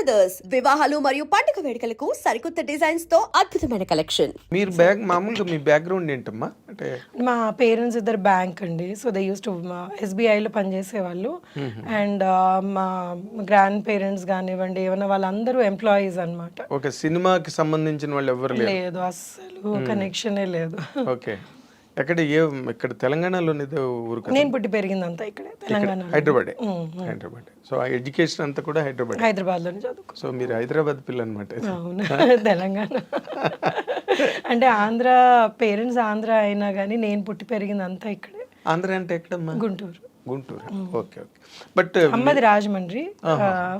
Brothers వివాహాలు మరియు పండుగ వేడుకలకు సరికొత్త డిజైన్స్ తో అద్భుతమైన కలెక్షన్. మీరు మామూలుగా మీ బ్యాక్గ్రౌండ్ ఏంటమ్మా? అంటే మా పేరెంట్స్ ఇద్దరు బ్యాంక్ అండి. సో దే యూస్ టు ఎస్బీఐలో పనిచేసేవాళ్ళు. అండ్ మా గ్రాండ్ పేరెంట్స్ కానివ్వండి ఏమన్నా వాళ్ళందరూ ఎంప్లాయీస్ అనమాట. ఓకే, సినిమాకి సంబంధించిన వాళ్ళు ఎవరు లేదు, అస్సలు కనెక్షనే లేదు. ఓకే, ఇక్కడ తెలంగాణలోనే ఊరు? నేను పుట్టి పెరిగిందంతా ఇక్కడే తెలంగాణ, హైదరాబాద్. సో ఆ ఎడ్యుకేషన్ అంతా కూడా హైదరాబాద్ లోనే చదువుకో. సో మీరు హైదరాబాద్ పిల్ల అనమాట. అవును, తెలంగాణ అంటే ఆంధ్ర, పేరెంట్స్ ఆంధ్ర అయినా కానీ నేను పుట్టి పెరిగిందంతా ఇక్కడే. ఆంధ్ర అంటే ఎక్కడమ్మా? గుంటూరు. Okay okay. బట్ అమ్మది రాజమండ్రి,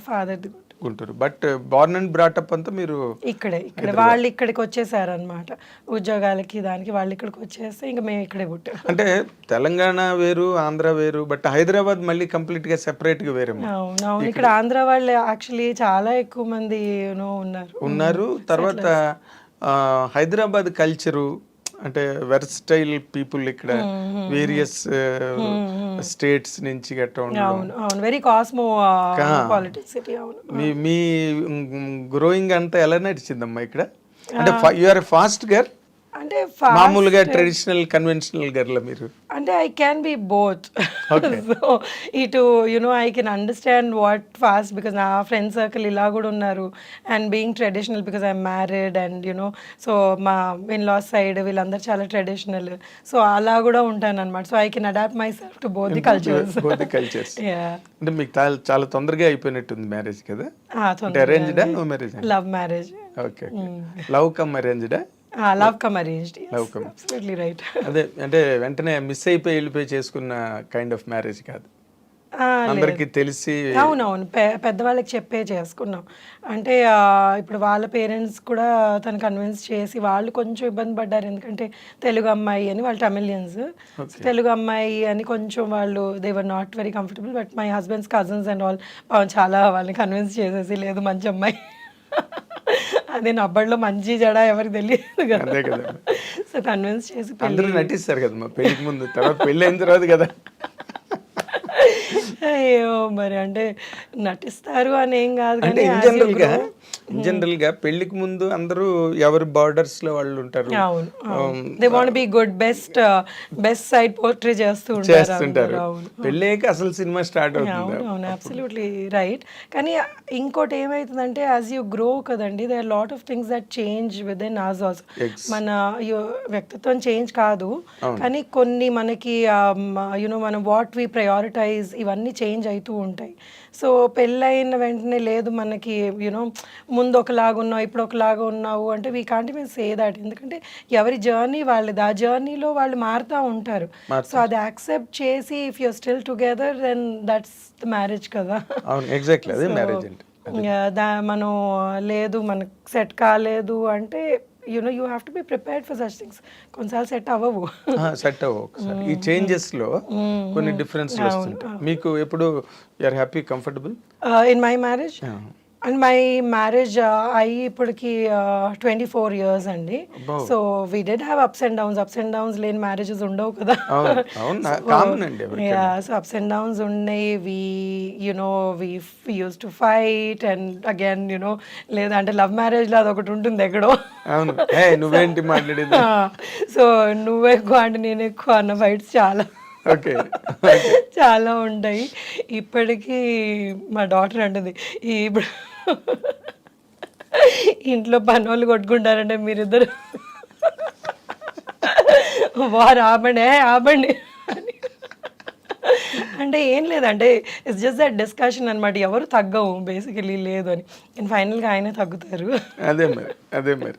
ఫాదర్ది Guntur. But born and brought up అంతా మీరు ఇక్కడే. వాళ్ళు ఇక్కడికి వచ్చేసారు అనమాట ఉద్యోగాలకి, దానికి వాళ్ళు ఇక్కడికి వచ్చేస్తే ఇంకా మేము ఇక్కడే పుట్టాం. అంటే తెలంగాణ వేరు, ఆంధ్ర వేరు, బట్ హైదరాబాద్ మళ్ళీ కంప్లీట్ గా సెపరేట్ గా వేరే. అవును, ఇక్కడ ఆంధ్ర వాళ్ళు యాక్చువల్లీ చాలా ఎక్కువ మంది ఉన్నారు. తర్వాత హైదరాబాద్ కల్చరు అంటే వెర్స్టైల్ పీపుల్ ఇక్కడ వేరియస్ స్టేట్స్ నుంచి గట్రా ఉండడం. Very cosmo politics city. అవును. మీ గ్రోయింగ్ అంతా ఎలా నడిచిందమ్మా ఇక్కడ? అంటే యు ఆర్ ఫాస్ట్ గర్ల్ అంటే మామూలుగా ట్రెడిషనల్ కన్వెన్షనల్ గర్ల్ మీరు? అంటే I can be both. So ఇటు I can understand what fast, because నా ఫ్రెండ్ సర్కిల్ ఇలా కూడా ఉన్నారు. And being traditional because I'm married and so మా ఇన్ లాస్ సైడ్ వీళ్ళందరూ చాలా ట్రెడిషనల్. సో అలా కూడా ఉంటాను అనమాట. So I can adapt myself to both the cultures. అంటే మీకు చాలా తొందరగా అయిపోయినట్టుంది మ్యారేజ్ కదా? అరేంజ్డా marriage? Love marriage. Okay, love come అరేంజ్డా? Love come arranged. Absolutely right. అదే అంటే వెంటనే మిస్ అయిపోయి వెళ్ళిపోయి చేసుకున్న కైండ్ ఆఫ్ మ్యారేజ్ కాదు, అందరికి తెలిసి. అవునవును, పెద్దవాళ్ళకి చెప్పే చేసుకున్నాం. అంటే ఇప్పుడు వాళ్ళ పేరెంట్స్ కూడా తను కన్విన్స్ చేసి, వాళ్ళు కొంచెం ఇబ్బంది పడ్డారు. ఎందుకంటే తెలుగు అమ్మాయి అని, వాళ్ళు తమిళియన్స్, తెలుగు అమ్మాయి అని కొంచెం వాళ్ళు they were not very comfortable. But my husband's cousins and all చాలా వాళ్ళని కన్విన్స్ చేసేసి, లేదు మంచి అమ్మాయి అదే నబ్బడిలో మంచి జడ ఎవరికి తెలియదు కదా. సో కన్విన్స్ చేసి అందరూ నటిస్తారు కదమ్మా పెళ్లికి ముందు, తర్వాత పెళ్ళి అయిన తర్వాత కదా. అయ్యో మరి అంటే నటిస్తారు అని ఏం కాదు, అంటే ఇన్ జనరల్ గా పెళ్లికి ముందు అందరూ ఎవరి బార్డర్స్ లో వాళ్ళు ఉంటారు. They want be good, best side portray చేస్తూ ఉంటారు. పెళ్ళేక అసలు సినిమా స్టార్ట్ అవుతుంది. అవును, అబ్సల్యూట్లీ రైట్. కానీ ఇంకోటి ఏమైతుందంటే యాజ్ యూ గ్రో కదండి, they are lot of things that change with in us also. మన వ్యక్తిత్వం చేంజ్ కాదు, కానీ కొన్ని మనకి మనం వాట్ వి ప్రయారిటైజ్ ఇవన్నీ చేంజ్ అవుతూ ఉంటాయి. సో పెళ్ళైన వెంటనే లేదు మనకి ముందు ఒకలాగా ఉన్నావు ఇప్పుడు ఒకలాగా ఉన్నావు అంటే we can't even say that. ఎందుకంటే ఎవరి జర్నీ వాళ్ళది, ఆ జర్నీలో వాళ్ళు మారుతూ ఉంటారు. సో అది యాక్సెప్ట్ చేసి if your still together then that's the marriage కదా. ఎగ్జాక్ట్లీ అదే మ్యారేజ్ అంటే. మనం లేదు మనకు సెట్ కాలేదు అంటే you have to be prepared for such things. కొన్నిసార్లు సెట్ అవ్వవు. ఈ చేంజెస్ లో కొన్ని డిఫరెన్స్ వస్తుంటాయి. మీకు ఎప్పుడు you are happy, comfortable in my marriage? And my marriage అయ్యి ఇప్పటికి 24 years అండి. So we did have ups and downs లేని మ్యారేజెస్ ఉండవు కదా. సో అప్స్ అండ్ డౌన్స్ ఉన్నాయి. We use to fight and again లేదంటే లవ్ మ్యారేజ్ లో అదొకటి ఉంటుంది ఎక్కడో. నువ్వేంటి మాట్లాడేది, సో నువ్వు ఎక్కువ అంటే నేను ఎక్కువ అన్న ఫైట్స్ చాలా ఉంటాయి. ఇప్పటికీ మా డాటర్ అంటుంది, ఇప్పుడు ఇంట్లో పని వాళ్ళు కొట్టుకుంటారంటే మీరిద్దరు వారు ఆపండి అని. అంటే ఏం లేదంటే ఇట్స్ జస్ట్ దట్ డిస్కషన్ అనమాట. ఎవరు తగ్గవు బేసికలీ లేదు అని, నేను ఫైనల్గా ఆయనే తగ్గుతారు. అదే మరి.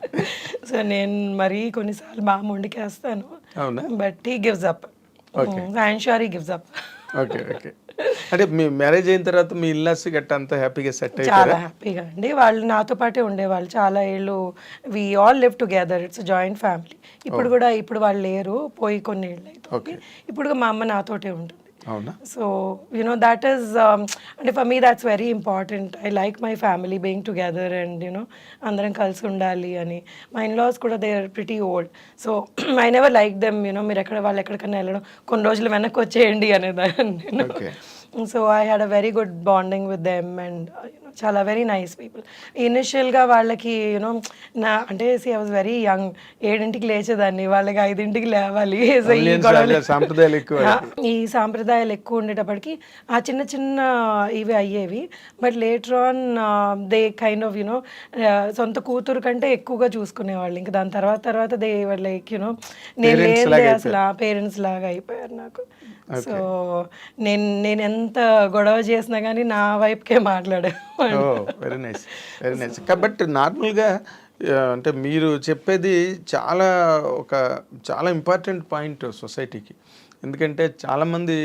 సో నేను మరీ కొన్నిసార్లు బాగా మొండికేస్తాను, but he gives up. I'm sure he gives up. Okay. అంటే మీ మ్యారేజ్ అయిన తర్వాత మీ ఇల్లాస్ గట్ట అంతా హ్యాపీగా సెట్ అయ్యారా? చాలా హ్యాపీగా అండి. వాళ్ళు నాతో పాటే ఉండేవాళ్ళు చాలా ఏళ్ళు. We all live together, it's joint family. ఇప్పుడు వాళ్ళు లేరు, పోయి కొన్ని ఏళ్ళు అయితే. ఇప్పుడు మా అమ్మ నాతోటే ఉంటుంది. సో that is అంటే for me that's very important. I like my family being together and అందరం కలిసి ఉండాలి అని. మా ఇన్లాస్ కూడా they are pretty old. So I never like them మీరు వాళ్ళు ఎక్కడికన్నా వెళ్ళడం కొన్ని రోజులు వెనక్కి వచ్చేయండి అనేదాన్ని నేను. So I had a very good bonding with them and చాలా వెరీ నైస్ పీపుల్. ఇనిషియల్గా వాళ్ళకి యూనో నా అంటే ఐ వాజ్ వెరీ యంగ్, 7ంటికి లేచేదాన్ని, వాళ్ళకి 5ంటికి లేవాలి. సో ఈ గొడవలు సాంప్రదాయాలు ఎక్కువ. ఈ సాంప్రదాయాలు ఎక్కువ ఉండేటప్పటికి ఆ చిన్న చిన్న ఇవి అయ్యేవి. But later on they kind of you know సొంత కూతురు కంటే ఎక్కువగా చూసుకునేవాళ్ళు. ఇంకా దాని తర్వాత దే లైక్ యూనో నేను లేదే అసలు ఆ పేరెంట్స్ లాగా అయిపోయారు నాకు. సో నేను ఎంత గొడవ చేసినా కానీ నా వైపుకే మాట్లాడాను. Very nice, very nice. But నార్మల్గా అంటే మీరు చెప్పేది చాలా ఇంపార్టెంట్ పాయింట్ సొసైటీకి. ఎందుకంటే చాలామంది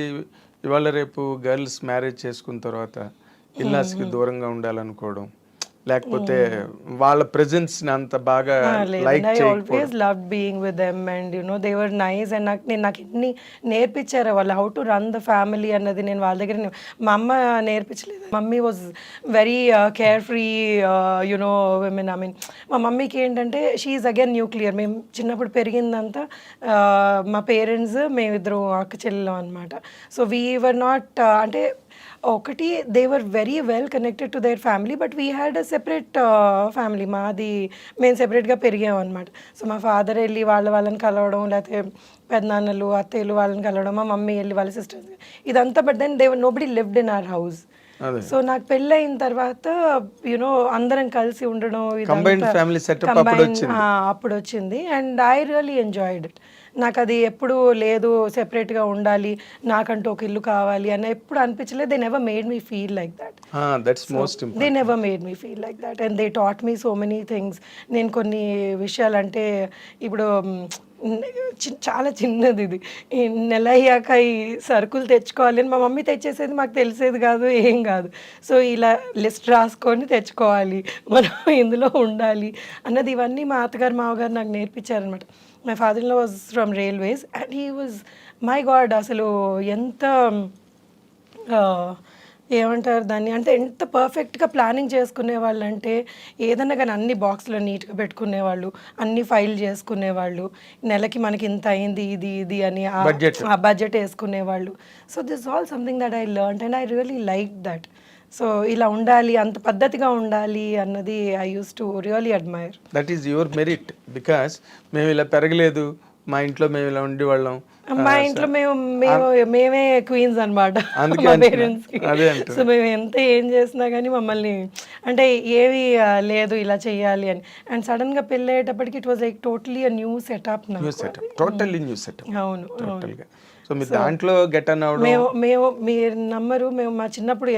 ఇవాళ రేపు గర్ల్స్ మ్యారేజ్ చేసుకున్న తర్వాత ఇల్లాస్కి దూరంగా ఉండాలనుకోవడం, లేకపోతే వాళ్ళ ప్రెజెన్స్ ని అంత బాగా like I always loved being with them and you know they were nice and నాకు ఎన్ని నేర్పించారు వాళ్ళు how to run the family అన్నది. నేను వాళ్ళ దగ్గర మా అమ్మ నేర్పించలేదు. Mummy was very carefree you know women. I mean మా మమ్మీకి ఏంటంటే షీఈ్ అగైన్ న్యూక్లియర్. మేము చిన్నప్పుడు పెరిగిందంతా మా పేరెంట్స్ మేమిద్దరు అక్క చెల్లెలం అనమాట. సో వీ వర్ నాట్ అంటే ఒకటి they were very well connected to their family but we had a separate family. మాది మేము సెపరేట్గా పెరిగాం అనమాట. సో మా ఫాదర్ వెళ్ళి వాళ్ళని కలవడం, లేకపోతే పెద్దనాన్నలు అత్తయ్యలు వాళ్ళని కలవడం, మా మమ్మీ వెళ్ళి వాళ్ళ సిస్టర్స్, ఇదంతా. But then they nobody lived in our house. So నాకు పెళ్ళయిన తర్వాత యూనో అందరం కలిసి ఉండడం అప్పుడు వచ్చింది. And I really enjoyed it. నాకు అది ఎప్పుడు లేదు సెపరేట్గా ఉండాలి, నాకంటూ ఒక ఇల్లు కావాలి అని ఎప్పుడు అనిపించలేదు. They never made me feel like that. They never made me feel like that and they taught me so many things. నేను కొన్ని విషయాలు అంటే ఇప్పుడు చాలా చిన్నది ఇది, ఈ నెల అయ్యాక ఈ సరుకులు తెచ్చుకోవాలి అని మా మమ్మీ తెచ్చేసేది, మాకు తెలిసేది కాదు, ఏం కాదు. సో ఇలా లిస్ట్ రాసుకొని తెచ్చుకోవాలి, మనం ఇందులో ఉండాలి అన్నది, ఇవన్నీ మా అత్తగారు మామగారు నాకు నేర్పించారనమాట. My father in law was from railways and he was my god అసలు ఎంత ఏమంటారు దాన్ని అంటే ఎంత పర్ఫెక్ట్గా ప్లానింగ్ చేసుకునేవాళ్ళు అంటే ఏదన్నా కానీ అన్ని బాక్స్లో నీట్గా పెట్టుకునేవాళ్ళు, అన్ని ఫైల్ చేసుకునేవాళ్ళు, నెలకి మనకి ఇంత అయింది ఇది అని ఆ బడ్జెట్ వేసుకునేవాళ్ళు. So this all something that I learned and I really like that. So ఇలా ఉండాలి, అంత పద్ధతిగా ఉండాలి అన్నది I use to really admire. That is your merit. Because మేము ఇలా పెరగలేదు, మా ఇంట్లో మేము ఇలా ఉండేవాళ్ళం, మా ఇంట్లో మేమే క్వీన్స్ అనమాట మా పేరెంట్స్కి. సో మేము ఎంత ఏం చేసినా కానీ మమ్మల్ని అంటే ఏవి లేదు ఇలా చెయ్యాలి అని. అండ్ సడన్గా పెళ్ళి అయ్యేటప్పటికి it was like totally a new setup. అవును. సో మీ దాంట్లో గెట్ అన్ అవడం, మేము మీరు నమ్మరు, మేము మా చిన్నప్పుడు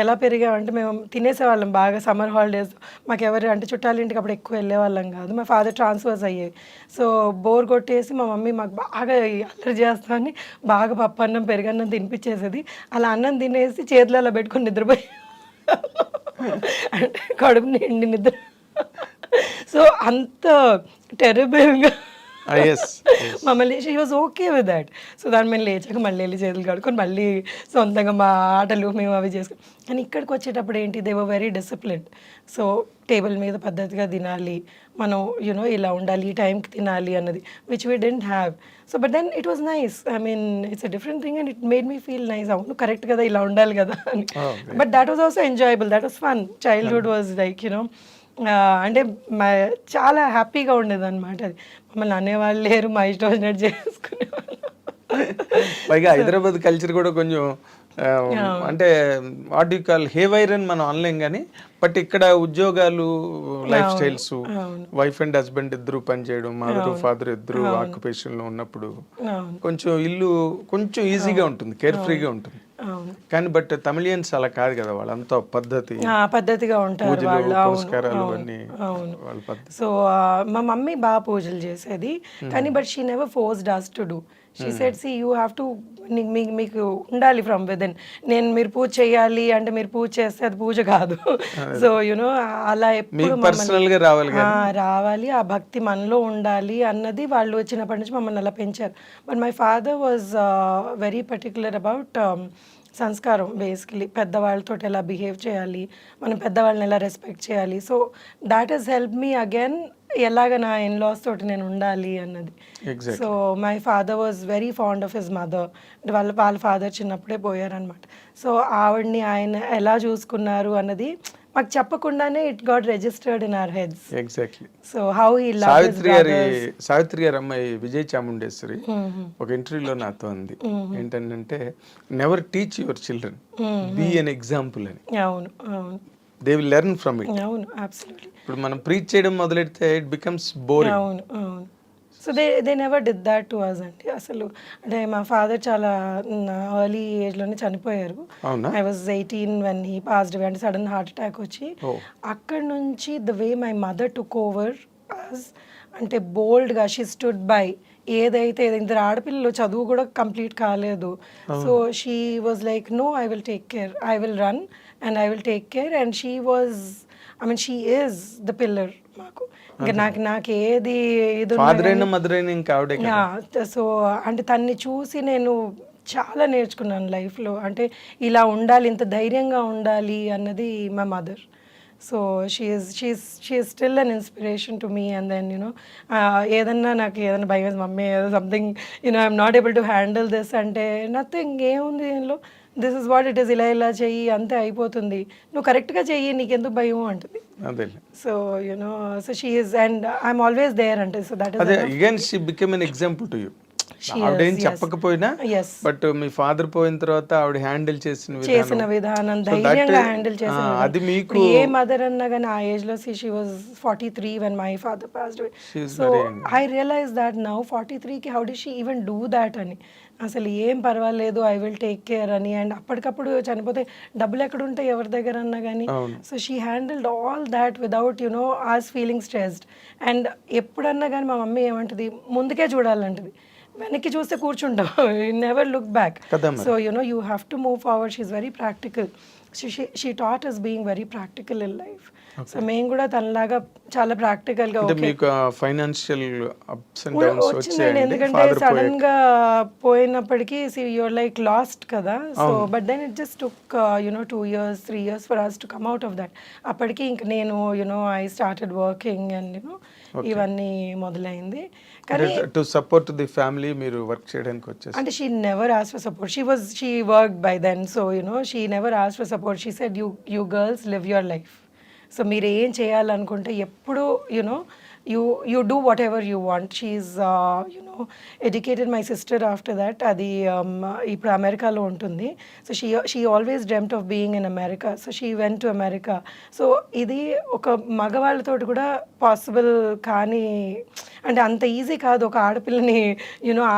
ఎలా పెరిగామంటే మేము తినేసేవాళ్ళం బాగా. సమ్మర్ హాలిడేస్ మాకు ఎవరు అంటే చుట్టాలింటికి అప్పుడు ఎక్కువ వెళ్ళేవాళ్ళం కాదు. మా ఫాదర్ ట్రాన్స్ఫర్స్ అయ్యేవి. సో బోర్ కొట్టేసి మా మమ్మీ మాకు బాగా అల్లరి చేస్తామని బాగా పప్పు అన్నం పెరుగన్నం తినిపించేసేది. అలా అన్నం తినేసి చేతులు అలా పెట్టుకొని నిద్రపోయి అంటే కడుపు నిండి నిద్ర. సో అంత టెరబుల్గా మమ్మల్ని she was okay with that. So దాన్ని మేము లేచాక మళ్ళీ వెళ్ళి చేతులు కడుక్కొని మళ్ళీ సొంతంగా మా ఆటలు మేము అవి చేసుకుని. కానీ ఇక్కడికి వచ్చేటప్పుడు ఏంటి, they were very disciplined. So table మీద పద్ధతిగా తినాలి, మనం యూనో ఇలా ఉండాలి, ఈ టైంకి తినాలి అన్నది which we didn't have. So but then it was nice. I mean it's a different thing and it made me feel nice. అవును కరెక్ట్ కదా, ఇలా ఉండాలి కదా అని. But that was also enjoyable, that was fun. Childhood was like you know అంటే చాలా హ్యాపీగా ఉండేది అనమాట. అది మమ్మల్ని అనేవాళ్ళు లేరు, మా ఇష్టం వచ్చినట్టు చేసుకునేవాళ్ళు. పైగా హైదరాబాద్ కల్చర్ కూడా కొంచెం అంటే వాట్ యు కాల్ హేవైర్ అని మనం అనలేం కానీ, బట్ ఇక్కడ ఉద్యోగాలు, life styles, wife and husband ఇద్దరు పనిచేయడం, మదర్ ఫాదర్ ఇద్దరు ఆక్యుపేషన్ లో ఉన్నప్పుడు కొంచెం ఇల్లు కొంచెం ఈజీగా ఉంటుంది, కేర్ ఫ్రీగా ఉంటుంది. కానీ బట్ తమిళియన్స్ అలా కాదు కదా, వాళ్ళంతా పద్ధతిగా ఉంటారు వాళ్ళు. పద్ధతి. సో మా మమ్మీ బాగా పూజలు చేసేది కానీ but she never forced us to do. She said see you have to, మీకు ఉండాలి ఫ్రమ్ విదిన్. మీరు పూజ చేయాలి అంటే మీరు పూజ చేస్తే అది పూజ కాదు. సో యునో అలా ఎప్పుడు రావాలి, ఆ భక్తి మనలో ఉండాలి అన్నది వాళ్ళు చిన్నప్పటి నుంచి మమ్మల్ని అలా పెంచారు. But my father was very particular about సంస్కారం బేసికలీ. పెద్దవాళ్ళతో ఎలా బిహేవ్ చేయాలి, మనం పెద్దవాళ్ళని ఎలా రెస్పెక్ట్ చేయాలి. So that is help me again ఎలాగ నా ఇన్లాస్ తోటి నేను ఉండాలి అన్నది. Exactly. So my father was very fond of his mother. వాళ్ళ ఫాదర్ చిన్నప్పుడే పోయారనమాట. సో ఆవిడ్ని ఆయన ఎలా చూసుకున్నారు అన్నది మాకు చెప్పకుండానే it got registered in our heads. Exactly. So how he loved his Savitri గారి అమ్మాయి విజయ్ చాముండేశ్వరి ఒక ఇంటర్వ్యూలో నాతో అంది ఏంటంటే never teach your children, be an example అని. అవును అవును they will learn from it. అవును అబ్సల్యూట్లీ. ఇప్పుడు మనం ప్రీచ్ చేయడం మొదలెడితే ఇట్ బికమ్స్ బోరింగ్. అవును అవును. So they never did that to us అండి. అసలు అంటే మా ఫాదర్ చాలా ఎర్లీ ఏజ్లోనే చనిపోయారు. అవునా? I was 18 when he passed away. అంటే సడన్ హార్ట్ అటాక్ వచ్చి అక్కడి నుంచి the way my mother took over us అంటే బోల్డ్గా షీ స్టుడ్ బై. ఏదైతే ఇద్దరు ఆడపిల్లలు చదువు కూడా కంప్లీట్ కాలేదు. So she was like no, I will take care, I will run and I will take care. And she was I mean she is the pillar మాకు. ఇంకా నాకు ఏది ఇది ఫాదర్ అయినా మదర్ అయినా ఇంకా ఆవిడే కదా. సో అంటే తన్ని చూసి నేను చాలా నేర్చుకున్నాను లైఫ్లో. అంటే ఇలా ఉండాలి, ఇంత ధైర్యంగా ఉండాలి అన్నది మా mother. So she is still an inspiration to me. And then ఏదన్నా నాకు ఏదైనా భయం, mummy something I'm not able to handle this అంటే నథింగ్, ఏముంది దీనిలో, this is what it is, ఇలా చెయ్యి అంతే అయిపోతుంది, నువ్వు కరెక్ట్గా చెయ్యి, నీకెందుకు భయం అంటుంది. So so she is and I'm always there అంటే. సో దట్ అదే again she become an example to you. ఆవిడేం చెప్పకపోయినా బట్ మీ ఫాదర్ పోయిన తర్వాత ఆవిడ హ్యాండిల్ చేసిన విధానం ధైర్యంగా హ్యాండిల్ చేసిన అది మీకు ఏ మదర్ అన్నా కానీ ఆ ఏజ్ లో she was 43 when my father passed away. So I realized that now 43 కి how did she even do that అని. అసలు ఏం పర్వాలేదు, ఐ విల్ టేక్ కేర్ అని. అండ్ అప్పటికప్పుడు చనిపోతే డబ్బులు ఎక్కడ ఉంటాయి ఎవరి దగ్గర అన్నా కానీ. So she handled all that without us feeling stressed. And ఎప్పుడన్నా కానీ మా మమ్మీ ఏమంటది, ముందుకే చూడాలంటది, వెనక్కి చూస్తే కూర్చుంటాం, never look back. So you have to move forward. She is very practical. She taught us being very practical in life. So మేము కూడా తనలాగా చాలా ప్రాక్టికల్ గా మీకు ఫైనాన్షియల్ అప్స్ అండ్ డౌన్స్ వచ్చిందండి. ఎందుకంటే సడన్ గా పోయినప్పటికీ యూర్ లైక్ లాస్ట్ కదా. So but then it just took 2 years 3 years for us to come out of that. అప్పటికి ఇంక నేను ఐ స్టార్టెడ్ వర్కింగ్ అండ్ ఇవన్నీ మొదలైంది. కానీ టు సపోర్ట్ ది ఫ్యామిలీ మీరు వర్క్ చేయడానికి వచ్చేసి అంటే she never ask for support. She worked by then. So she never ask for support. She said you girls live your life. So మీరు ఏం చేయాలనుకుంటే ఎప్పుడు you do whatever you want. She's educated my sister after that. అది ఇప్పుడు అమెరికాలో ఉంటుంది. So she always dreamt of being in America. So she went to America. So ఇది ఒక మగవాళ్ళతోటి కూడా పాసిబుల్ కానీ అంటే అంత ఈజీ కాదు ఒక ఆడపిల్లని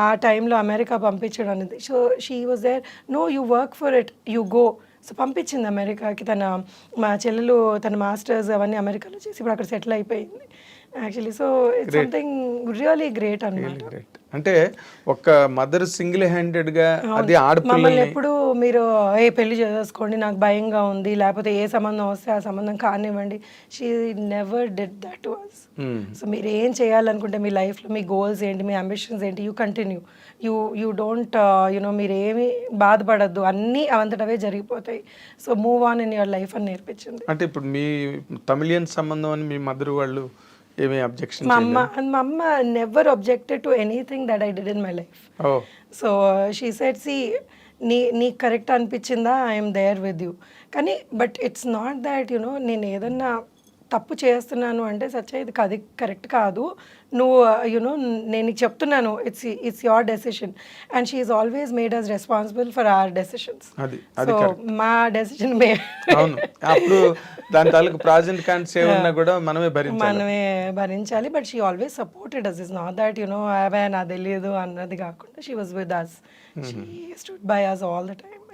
ఆ టైంలో అమెరికా పంపించడం అనేది. So she was there, no you work for it, you go. So పంపించింది అమెరికాకి. మా చెల్లెలు తన మాస్టర్స్ అవన్నీ అమెరికాలో చేసి ఇప్పుడు అక్కడ సెటిల్ అయిపోయింది actually. So it's something really great అన్నమాట. అంటే ఒక మదర్ సింగిల్ హ్యాండెడ్ గా అది మమ్మల్ని ఎప్పుడు మీరు పెళ్లి చేసుకోండి, నాకు భయంగా ఉంది, లేకపోతే ఏ సంబంధం వస్తే ఆ సంబంధం కానివ్వండి, she never did that to us. So మీరు ఏం చేయాలనుకుంటే మీ లైఫ్లో మీ గోల్స్ ఏంటి, మీ అంబిషన్స్ ఏంటి, యూ కంటిన్యూ. యూ డోంట్ మీరు ఏమి బాధపడద్దు, అన్నీ అవంతటవే జరిగిపోతాయి. So move on in your life అని నేర్పించింది. అంటే ఇప్పుడు మీ తమిళియన్ సంబంధం అని మీ మదర్ వాళ్ళు ఏమీ అబ్జెక్షన్? మా అమ్మ never objected to anything that I did in my life. So she said, see నీకు కరెక్ట్ అనిపించిందా, ఐఎమ్ దేర్ విత్ యూ. కానీ బట్ ఇట్స్ నాట్ దాట్ నేను ఏదన్నా తప్పు చేస్తున్నాను అంటే సచ్చ ఇది కరెక్ట్ కాదు, నువ్వు నేను నీకు చెప్తున్నాను, it's your decision. And she is always made us responsible for our decisions. So మా డెసిషన్ అప్పుడు దాని తాలూకు ప్రాజెక్ట్ కాంట్ సేవ్ ఉన్నా కూడా మనమే భరించాలి. But she always supported us. Is not that away నాకు తెలియదు అన్నది కాకుండా she was with us. She stood by us all the time.